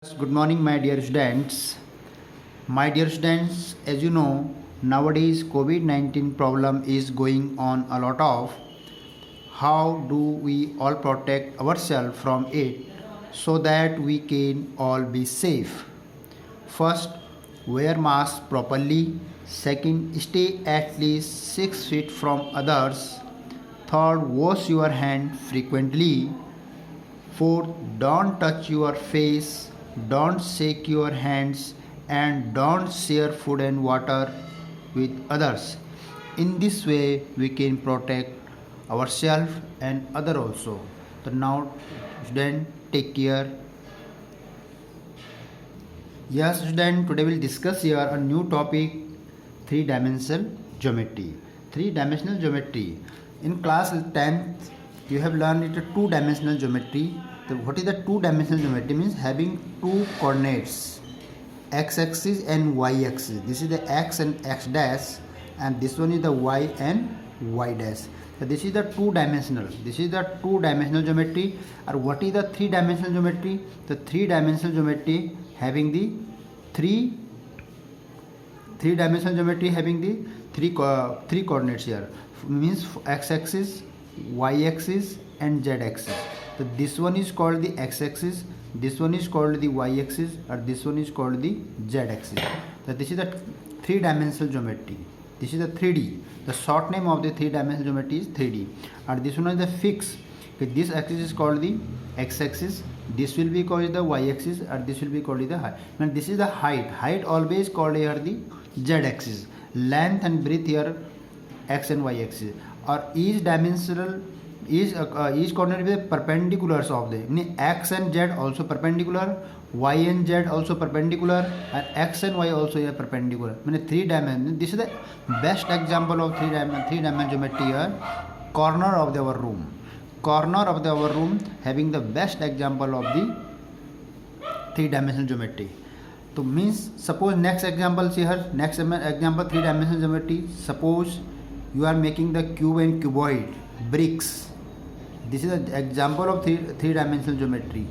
Good morning, my dear students. My dear students, as you know, nowadays COVID-19 problem is going on a lot of. How do we all protect ourselves from it so that we can all be safe? First, wear mask properly. Second, stay at least 6 feet from others. Third, wash your hand frequently. Fourth, don't touch your face, don't shake your hands, and don't share food and water with others. In this way, we can protect ourselves and other also. So now, student, take care. Yes, student, today we'll discuss here a new topic, three-dimensional geometry. Three-dimensional geometry. In class 10th, you have learned it a two-dimensional geometry. So what is the two-dimensional geometry? Means having two coordinates, x-axis and y-axis. This is the x and x dash, and this one is the y and y dash. So this is the two-dimensional. This is the two-dimensional geometry. Or what is the three-dimensional geometry? The three-dimensional geometry having the three-dimensional geometry having the three coordinates here. Means x-axis, y-axis and z-axis. So this one is called the x-axis, this one is called the y-axis, or this one is called the z-axis. So this is the three-dimensional geometry. This is the 3D. The short name of the three-dimensional geometry is 3D. And this one is the fixed. Okay, this axis is called the x-axis. This will be called the y-axis, or this will be called the height. And this is the height. Height always called here the z-axis. Length and breadth here x and y axis. Or each dimensional each coordinate with perpendiculars of the x and z also perpendicular, y and z also perpendicular, and x and y also are perpendicular. Meaning three dimension. This is the best example of three-dimensional geometry here. Corner of our room. Corner of our room having the best example of the three-dimensional geometry. So means suppose next example here. Next example three-dimensional geometry. Suppose you are making the cube and cuboid bricks. This is an example of three-dimensional geometry.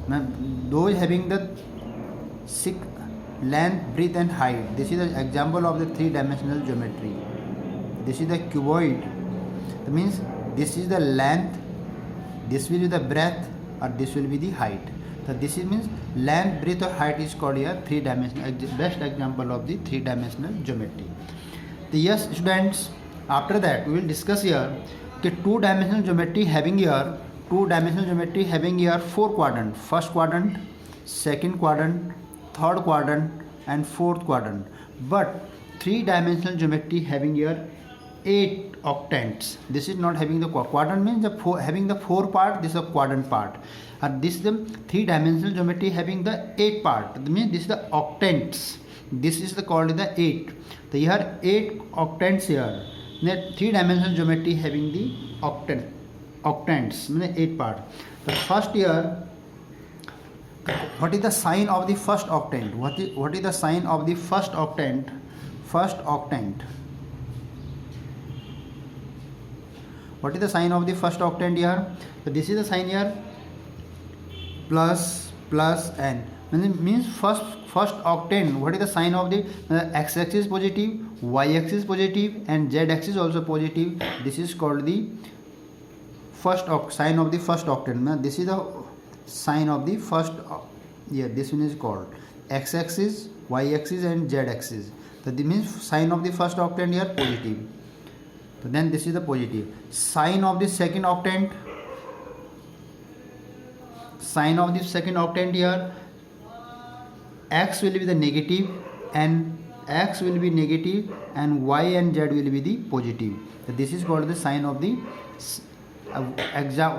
Now, those having the length, breadth and height. This is an example of the three-dimensional geometry. This is the cuboid. That means this is the length, this will be the breadth, or this will be the height. So this means length, breadth or height is called here three-dimensional. Best example of the three-dimensional geometry. So yes, students. After that, we will discuss here the two-dimensional geometry having here four quadrant. First quadrant, second quadrant, third quadrant, and fourth quadrant. But three-dimensional geometry having here 8 octants. This is not having the quadrant means having the 4 part. This is a quadrant part. And this is the three-dimensional geometry having the 8 part. That means this is the octants. This is called the 8. So here 8 octants here. Three-dimensional geometry having the octants, means 8 part. The first here, what is the sign of the first octant? What is the sign of the first octant? First octant. What is the sign of the first octant here? So this is the sign here. Plus n. Means first octant. What is the sign of the x-axis positive, y-axis positive, and z-axis also positive? This is called the sign of the first octant. This is the sign of the first. This one is called x-axis, y-axis, and z-axis. So this means sign of the first octant here positive. So then this is the positive. Sign of the second octant. Sign of the second octant here. X will be the negative, and x will be negative, and y and z will be the positive. So this is called the sign of the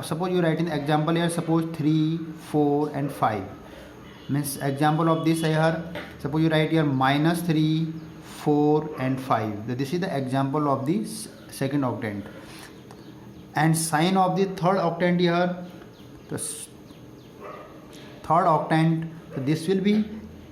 suppose you write in the example here. Suppose 3, 4, and 5. Means example of this here. Suppose you write here -3, 4, and 5. So this is the example of the second octant. And sign of the third octant here. The third octant. So this will be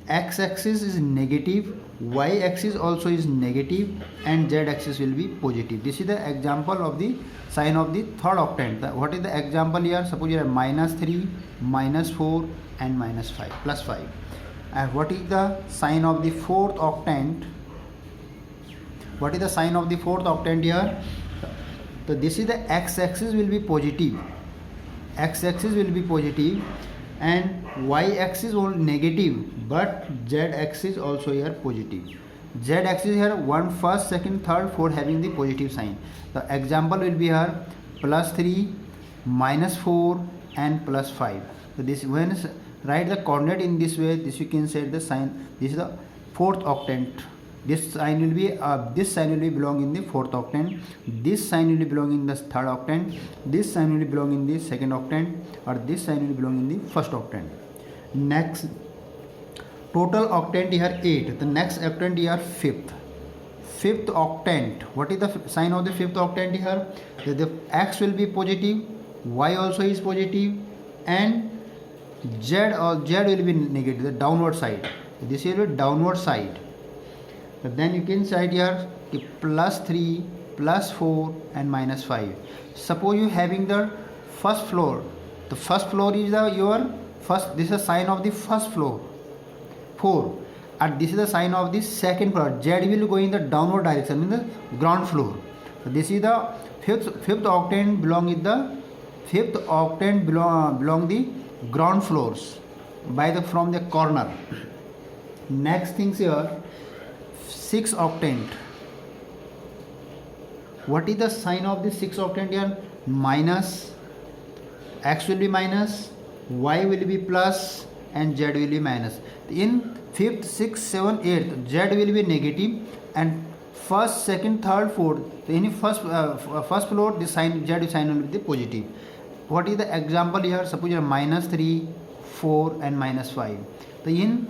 x axis is negative, y axis also is negative, and z axis will be positive. This is the example of the sign of the third octant. What is the example here? Suppose you have -3, -4 and -5, +5. And what is the sign of the fourth octant? What is the sign of the fourth octant here? So this is the x axis will be positive, x axis will be positive, and y axis will negative, but z axis also here positive. Z axis here 1, 1st, 2nd, 3rd, 4th having the positive sign. The example will be here +3, -4 and +5. So this, when write the coordinate in this way, this you can set the sign. This is the fourth octant. This sign will be belong in the fourth octant. This sign will belong in the third octant. This sign will belong in the second octant, or this sign will belong in the first octant. Next, total octant here 8. The next octant here fifth. Fifth octant. What is the sign of the fifth octant here? The x will be positive, y also is positive, and z will be negative, the downward side. This will be downward side. But then you can write here +3, +4 and -5. Suppose you having the first floor. The first floor is your first. This is a sign of the first floor, 4, and this is the sign of the second floor. Z will go in the downward direction in the ground floor. So this is the fifth octant belong in the belong the ground floors from the corner. Next things here, sixth octant. What is the sign of the sixth octant here? Minus, x will be minus, y will be plus, and z will be minus. In 5th, 6th, 7th, 8th, z will be negative, and first, second, third, fourth. In first floor, the sign z sign will be positive. What is the example here? Suppose you are -3, 4 and -5. So in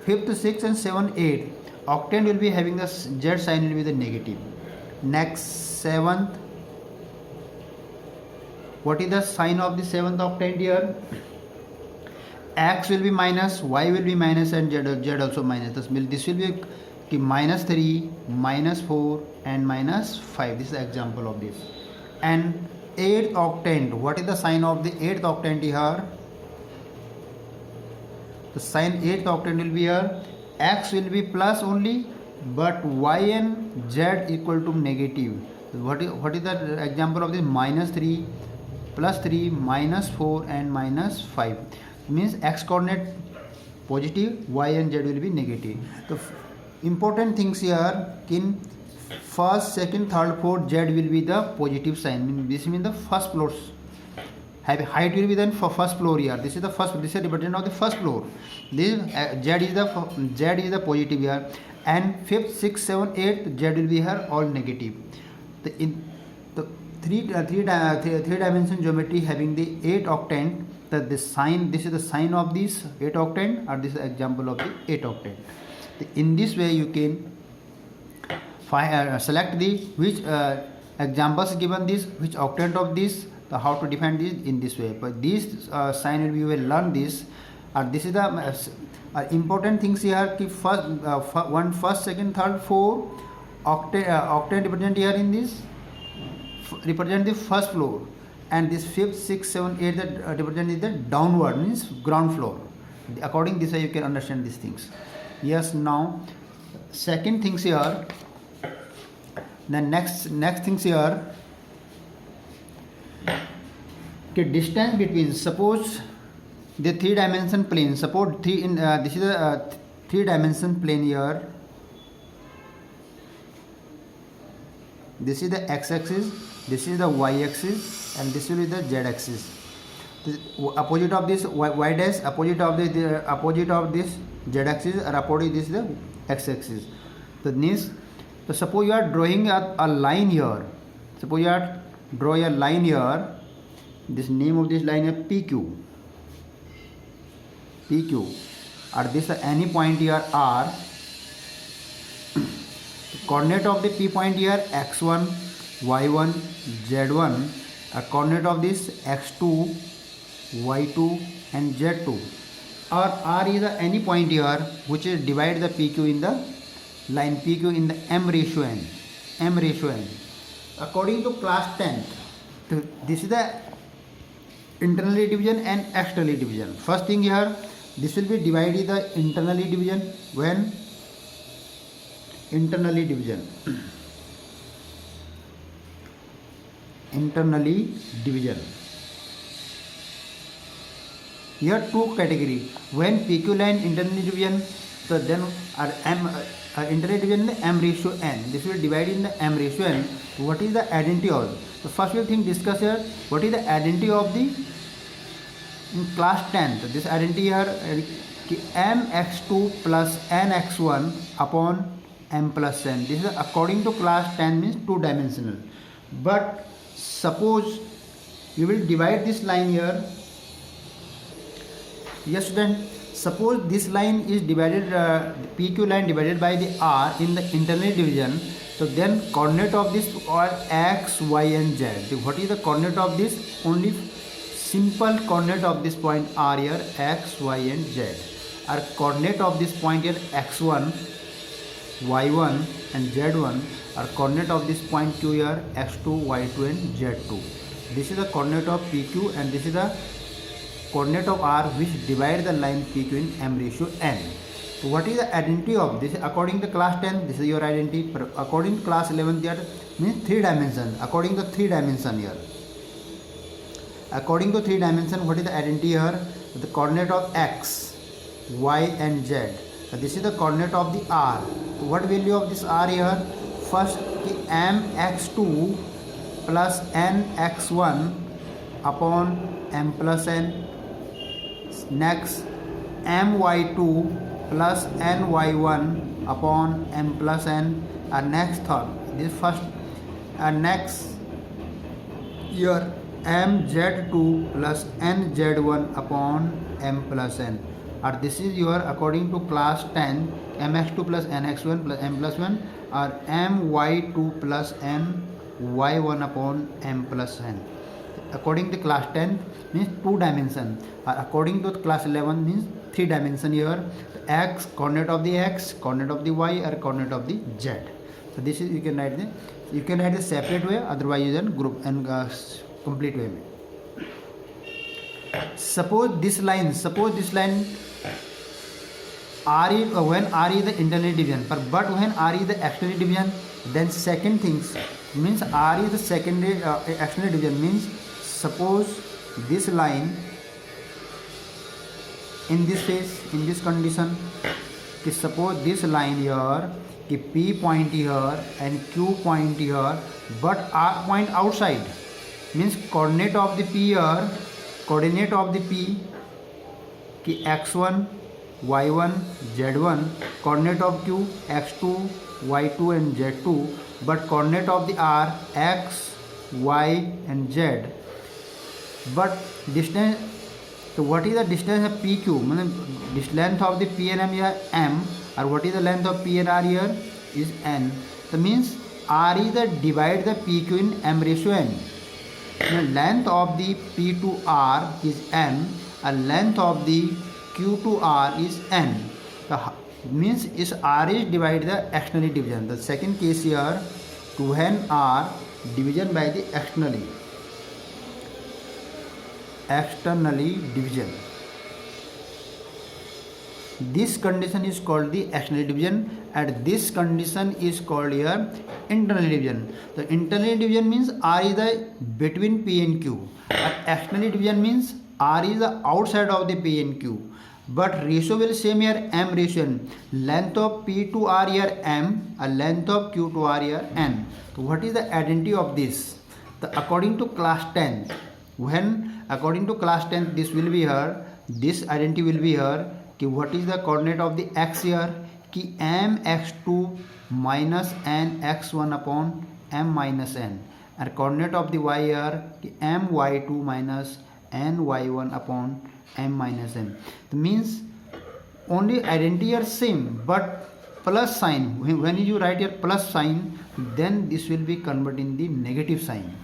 5th, 6th and 7th, 8th, octant will be having the z sign will be the negative. Next, 7th. What is the sign of the 7th octant here? X will be minus, y will be minus, and z also minus. This will be -3, -4 and -5. This is the example of this. And 8th octant. What is the sign of the 8th octant here? The sign 8th octant will be here. X will be plus only, but y and z equal to negative. What is the example of this? -3, +3, -4 and -5. Means x coordinate positive, y and z will be negative. The important things here, in first, second, third, fourth, z will be the positive sign. This means the first floors. Height will be then for first floor here. This is the first. This is the representation of the first floor. This z is the positive here, and 5th, 6th, 7th, 8th, z will be here all negative. In the three dimension geometry having the 8 octant, this is the sign of this 8 octant, or this is the example of the 8 octant. In this way you can select the which examples given this, which octant of this, how to define this in this way. But this sign will be, you will learn this. This is the important things here. First, second, third, 4 octant represent here in this, represent the first floor, and this 5th, 6th, 7th, 8th that represent the downward, means ground floor. According this way you can understand these things. Yes. Now second things here. The next things here. Okay, distance between, suppose the 3-dimension plane. Suppose this is a 3-dimension plane here. This is the x-axis, this is the y-axis, and this will be the z-axis. The opposite of this y dash, opposite of this z-axis, or opposite this is the x-axis. So suppose you are drawing a line here. Suppose you are drawing a line here. This name of this line is PQ. Or this any point here R. Coordinate of the P point here x1, y1, z1. Coordinate of this x2, y2 and z2. or R is the any point here which is divide the PQ in the line PQ in the M ratio n. According to class 10, this is the internally division and externally division. First thing here, this will be divided the internally division. When internally division here two category. When PQ line internally division, so then internally division in the M ratio n. This will divide in the M ratio n. What is the identity of? So first we'll discuss here what is the identity of the in class 10. So this identity here mx2 plus nx1 upon m plus n. This is according to class 10 means two dimensional. But suppose you will divide this line here. Yes student, suppose this line is divided PQ line divided by the R in the internal division. So then coordinate of this are x, y and z. What is the coordinate of this? Only simple coordinate of this point R here x, y and z. Our coordinate of this point here x1, y1 and z1. Our coordinate of this point Q here x2, y2 and z2. This is the coordinate of PQ and this is the coordinate of R which divide the line PQ in M ratio n. So what is the identity of this? According to class 10, this is your identity. According to class 11, here means 3 dimension. According to 3 dimension here. According to 3 dimension, what is the identity here? The coordinate of x, y and z. This is the coordinate of the R. So what value of this R here? First mx2 plus nx1 upon m plus n. Next my2 plus ny1 upon m plus n. Next thought, this first next here mz2 plus nz1 upon m plus n. Or this is your according to class 10 mx2 plus nx1 plus m plus 1 or my2 plus ny1 upon m plus n. According to class 10 means 2 dimension. According to class 11 means 3 dimension here. X, coordinate of the x, coordinate of the y or coordinate of the z. So this is you can write the separate way, otherwise you can group and complete way. Suppose this line R is when R is the internal division, but when R is the external division, then second things means R is the secondary external division means suppose this line in this phase, in this condition, suppose this line here, P point here and Q point here, but R point outside means coordinate of the P here, coordinate of the P x1, y1, z1, coordinate of Q x2, y2 and z2, but coordinate of the R x, y and z. But distance, so what is the distance of PQ? This length of the P and M here M, or what is the length of P and R here is N. So means R is the divide the PQ in M ratio N. The length of the P to R is M, and length of the Q to R is N. The means is R is divide the externally division. The second case here, to when R division by the externally division. This condition is called the external division and this condition is called here internal division. The internal division means R is the between P and Q and external division means R is the outside of the P and Q. But ratio will same here M ratio n. Length of P to R here M and length of Q to R here N. So what is the identity of this? According to class 10, according to class 10 this will be here, this identity will be here. What is the coordinate of the x here? mx2 minus nx1 upon m minus n. And coordinate of the y here my2 minus ny1 upon m minus n. That means only identity are same, but plus sign. When you write your plus sign, then this will be converted in the negative sign.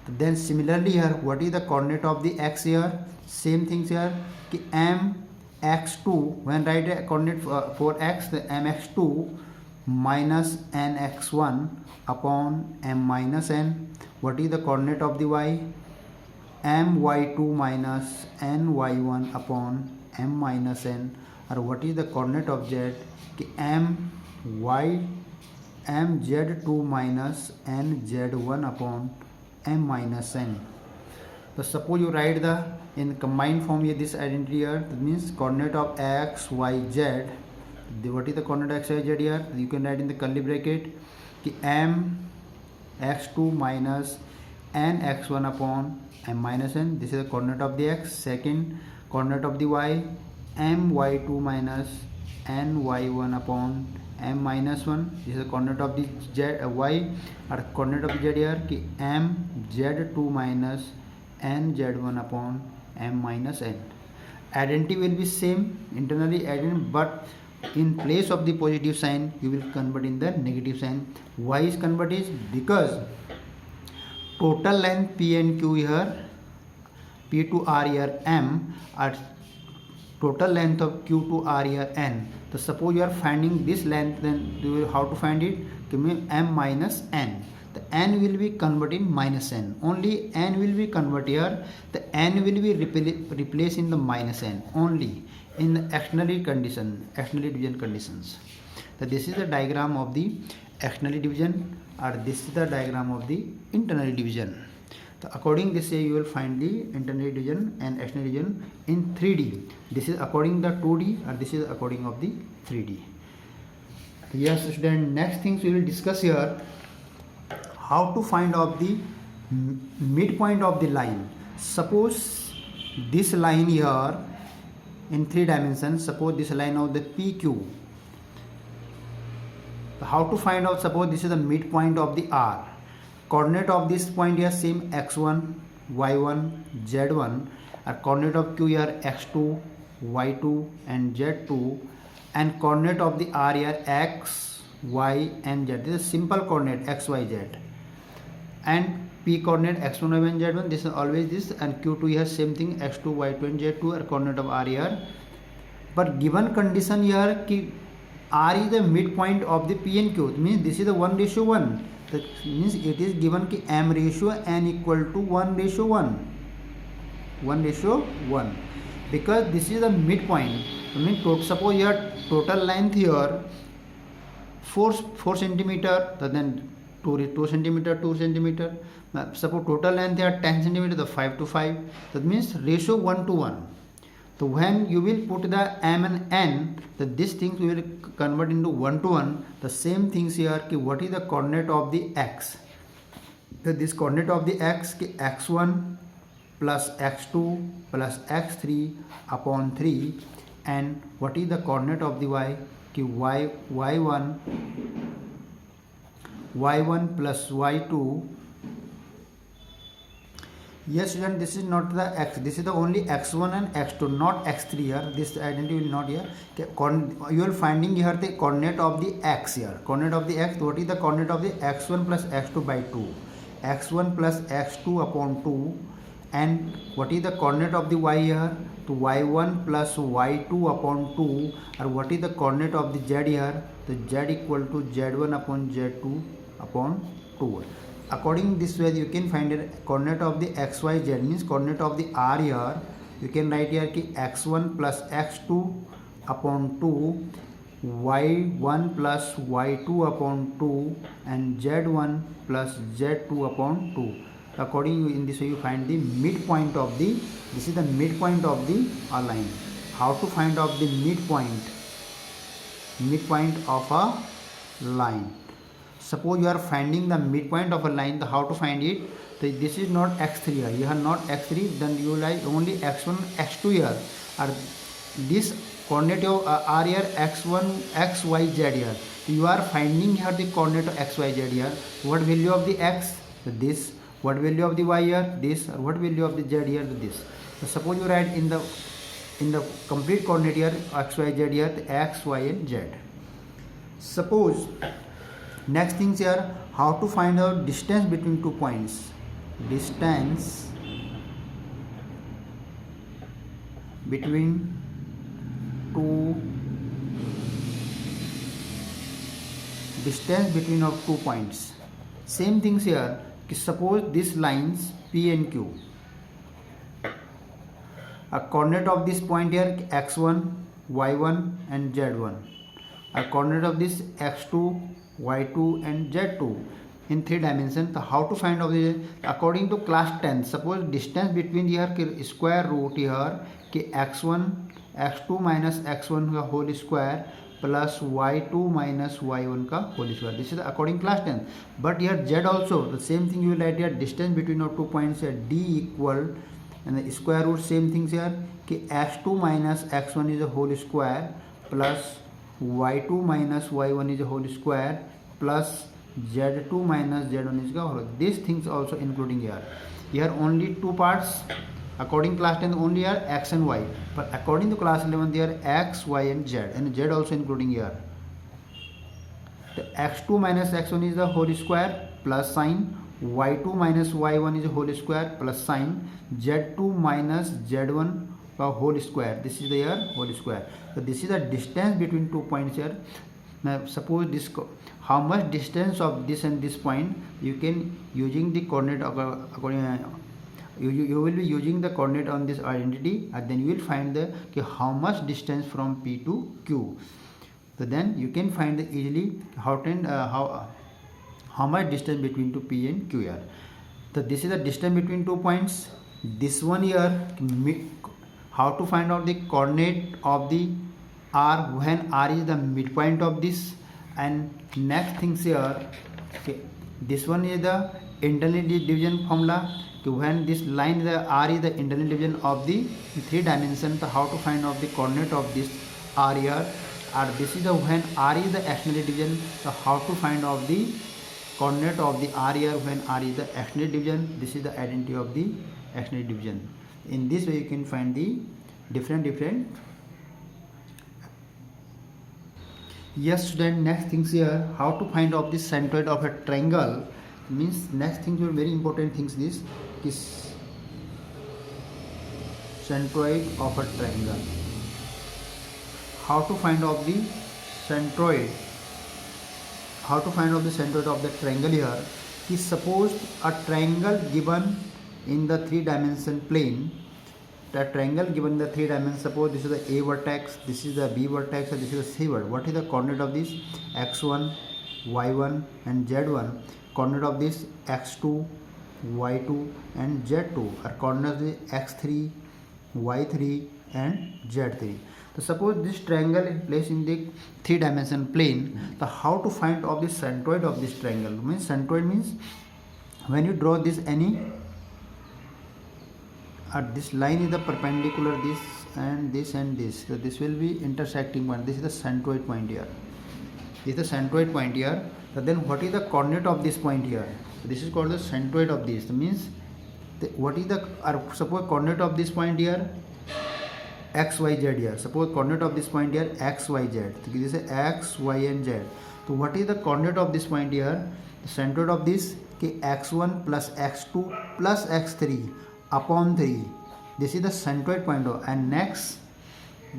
Then similarly here, what is the coordinate of the x here? Same things here. M x2, when write a coordinate for x, the mx2 minus nx1 upon m minus n. What is the coordinate of the y? my2 minus ny1 upon m minus n. Or what is the coordinate of z? mz2 minus nz1 upon m minus n. So suppose you write the in combined form here, this identity here, that means coordinate of x, y, z. What is the coordinate of x, y, z here? You can write in the curly bracket m x2 minus n x1 upon m minus n. This is the coordinate of the x. Second coordinate of the y, my2 minus ny1 upon m minus 1. This is the coordinate of the z, y, or coordinate of the z here mz2 minus nz1 upon m minus n. Identity will be same, internally added, but in place of the positive sign you will convert in the negative sign. Why is converted? Because total length p and q here, p to r here m, are total length of q to r here n. So suppose you are finding this length, then you will how to find it? Give me m minus n. The n will be converted in minus n. Only n will be converted here. The n will be replaced in the minus n only in the externally division conditions. So this is the diagram of the externally division, or this is the diagram of the internally division. So according this way you will find the internal division and external division in 3D. This is according the 2D, or this is according of the 3D. Yes student, next things we will discuss here, how to find out the midpoint of the line. Suppose this line here in 3 dimensions, suppose this line of the PQ. How to find out? Suppose this is the midpoint of the R. Coordinate of this point here same x1, y1, z1, or coordinate of q here x2, y2 and z2, and coordinate of the R here x, y and z. This is simple coordinate x, y, z, and p coordinate x1, y1, z1. This is always this, and q2 here same thing x2, y2 and z2, or coordinate of R here. But given condition here ki R is the midpoint of the p and q, it means this is the 1:1. That means it is given ki m ratio n equal to 1:1. 1:1. Because this is the midpoint. I mean, suppose your total length here 4 centimeter, then 2 centimeter, 2 centimeter. Suppose total length here 10 centimeter, the 5 to 5. That means ratio 1:1. So when you will put the m and n, that these things will convert into 1:1. The same things here, ki what is the coordinate of the x? So this coordinate of the x, ki x1 plus x2 plus x3 upon 3, and what is the coordinate of the y? Ki y1 plus y2. Yes student, this is not the x, this is the only x1 and x2, not x3 here. This identity will not here. You will finding here the coordinate of the x here. Coordinate of the x, what is the coordinate of the x1 plus x2 by 2? x1 plus x2 upon 2. And what is the coordinate of the y here? To y1 plus y2 upon 2. Or what is the coordinate of the z here? The z equal to z1 upon z2 upon 2. According this way you can find the coordinate of the x, y, z, means coordinate of the r here. You can write here ki x1 plus x2 upon 2, y1 plus y2 upon 2, and z1 plus z2 upon 2. According in this way you find the midpoint of the, this is the midpoint of the line. How to find out the midpoint of a line? Suppose you are finding the midpoint of a line, how to find it? So this is not x3 here, you have not x3, then you like only x1, x2 here, or this coordinate of r here x1, x, y, z here. So you are finding here the coordinate of x, y, z here. What value of the x? This. What value of the y here? This. Or what value of the z here? This. So suppose you write in the complete coordinate here x, y, z here, the x, y and z. Suppose next things here, how to find out distance between 2 points. Distance between two distance between of 2 points. Same things here. Suppose this lines P and Q. A coordinate of this point here x1, y1 and z1. A coordinate of this x2, y2 and z2 in 3 dimensions. So how to find out the according to class 10? Suppose distance between here square root here x1 x2 minus x1 का whole square plus y2 minus y1 का whole square. This is the according class 10. But here z also the same thing you will write here, distance between of 2 points here d equal and the square root same things here x2 minus x1 is a whole square plus y2 minus y1 is a whole square plus z2 minus z1 is the whole. These things also including here. Here only 2 parts. According class 10 only are x and y, but according to class 11 they are x, y and z also including here. The x2 minus x1 is the whole square plus sign, y2 minus y1 is a whole square plus sign, z2 minus z1 whole square. This is the whole square. So this is the distance between 2 points here. Now suppose this how much distance of this and this point you can using the coordinate according you will be using the coordinate on this identity, and then you will find the how much distance from P to Q. So then you can find the easily how much distance between to P and Q here. So this is the distance between 2 points. This one here, how to find out the coordinate of the R when R is the midpoint of this. And next things here, this one is the internal division formula. When this line the R is the internal division of the 3 dimensions, so how to find out the coordinate of this R here, or this is the when R is the external division, so how to find out the coordinate of the R here when R is the external division. This is the identity of the external division. In this way you can find the different. Yes student, next things here, how to find out the centroid of a triangle. Means next thing are very important things. This is centroid of a triangle. How to find out the centroid? How to find out the centroid of the triangle here? Is suppose a triangle given in the 3-dimension plane. The triangle given in the 3 dimensions. Suppose this is the A vertex, this is the B vertex, and this is the C vertex. What is the coordinate of this? x1, y1 and z1. Coordinate of this x2, y2 and z2. Or coordinates is x3, y3 and z3. So suppose this triangle is placed in the 3-dimension plane. So how to find out the centroid of this triangle? Means centroid means when you draw this any this line is the perpendicular this and this and this. So this will be intersecting point. This is the centroid point here. This is the centroid point here. So then what is the coordinate of this point here? So this is called the centroid of this. That means what is the suppose coordinate of this point here? X, Y, Z here. Suppose coordinate of this point here X, Y, Z. So this is X, Y and Z. So what is the coordinate of this point here? The centroid of this x1 plus x2 plus x3 upon 3. This is the centroid point. And next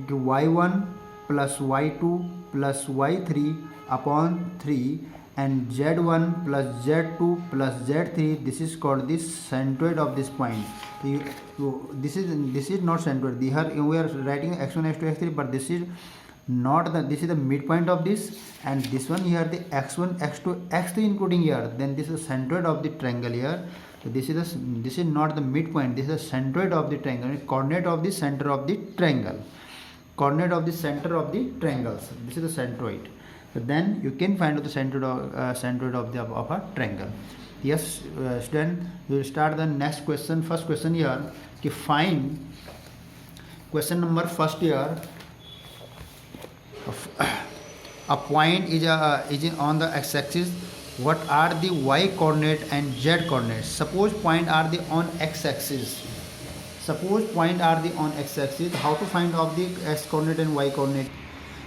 y1 plus y2 plus y3 upon 3 and z1 plus z2 plus z3. This is called the centroid of this point. This is not centroid. Here we are writing x1 x2 x3, but this is not the, this is the midpoint of this, and this one here the x1 x2 x3 including here. Then this is the centroid of the triangle here. So this is not the midpoint. This is the centroid of the triangle. Coordinate of the center of the triangle. Coordinate of the center of the triangles. This is the centroid. So then you can find out the centroid of a triangle. Yes, student, we will start the next question. First question here. To find question number first here. A point is on the x-axis. What are the y coordinate and z coordinates? Suppose point are the on x-axis. Suppose point are the on x-axis. How to find out the x coordinate and y coordinate?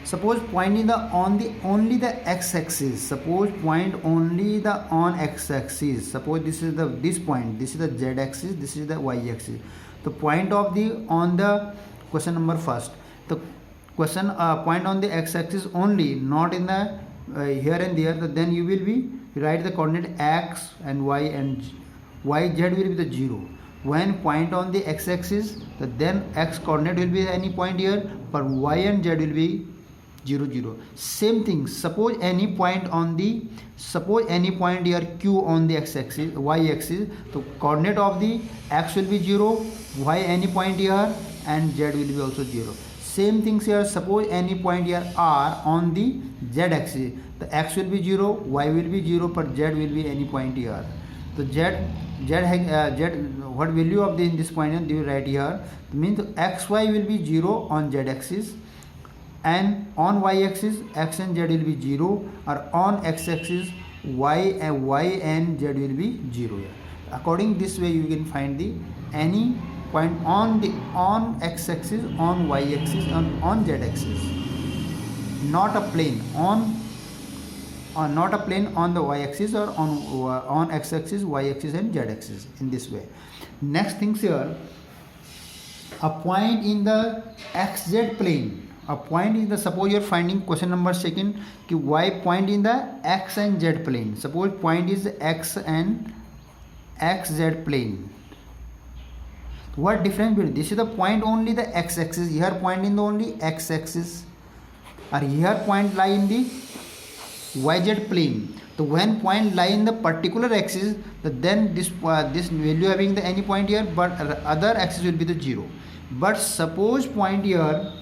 Suppose point is the on the only the x-axis. Suppose point only the on x-axis. Suppose this is the this point. This is the z-axis. This is the y-axis. The point of the on the question number first. The question point on the x-axis only, not in the here and there, then you will be write the coordinate x and y, and y z will be the 0. When point on the x-axis, then x coordinate will be any point here, but y and z will be 0 0. Same thing, suppose any point here q on the x-axis, y-axis, the coordinate of the x will be 0, y any point here, and z will be also 0. Same things here, suppose any point here r on the z-axis, the x will be 0, y will be 0, but z will be any point here. So what value of this point do you write here? Means xy will be 0 on z-axis, and on y-axis x and z will be 0, or on x-axis y and z will be 0. According this way you can find the any point on x-axis, on y-axis, and on z-axis, not a plane not a plane on the y-axis, or on x-axis, y-axis, and z-axis, in this way. Next things here, a point in the xz plane. A point is the, suppose you are finding question number second, y point in the x and z plane. Suppose point is x and xz plane. What difference between this? Is the point only the x-axis, here point in the only x-axis, or here point lie in the yz plane. So when point lie in the particular axis, then this value having the any point here, but other axis will be the 0. But suppose point here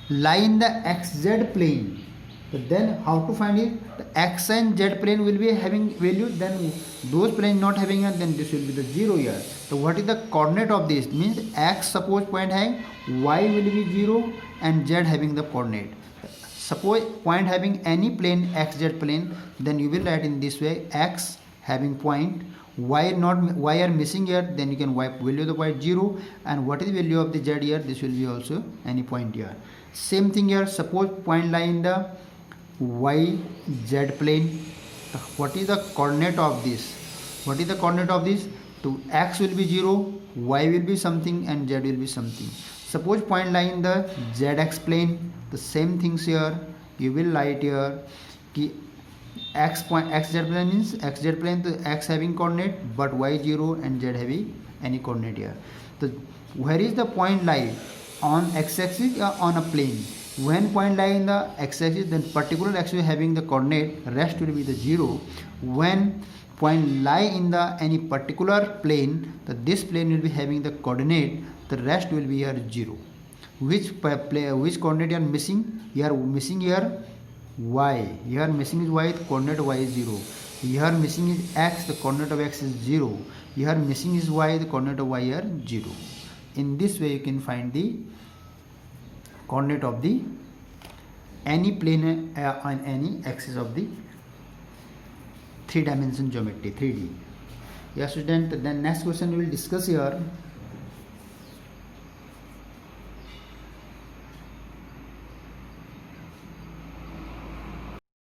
lie in the xz plane, then how to find it? The x and z plane will be having value, then those planes not having it, then this will be the 0 here. So what is the coordinate of this? Means x, suppose point having, y will be 0, and z having the coordinate. Suppose point having any plane, xz plane, then you will write in this way, x having point, y are missing here, then you can value of the y 0, and what is the value of the z here? This will be also any point here. Same thing here, suppose point lie in the yz plane. What is the coordinate of this? What is the coordinate of this? To x will be 0, y will be something, and z will be something. Suppose point lie in the zx plane, the same things here, you will write here x point, xz plane means xz plane, the x having coordinate, but y 0 and z having any coordinate here. So where is the point lie? On x-axis or on a plane? When point lie in the x-axis, then particular axis having the coordinate, rest will be the 0. When point lie in the any particular plane, this plane will be having the coordinate, the rest will be here 0. Which coordinate you are missing? You are missing here y. Here missing is y, the coordinate y is 0. Here missing is x, the coordinate of x is 0. Here missing is y, the coordinate of y are 0. In this way you can find the coordinate of the any plane on any axis of the 3-dimension geometry, 3D. Yes student, then next question we will discuss here.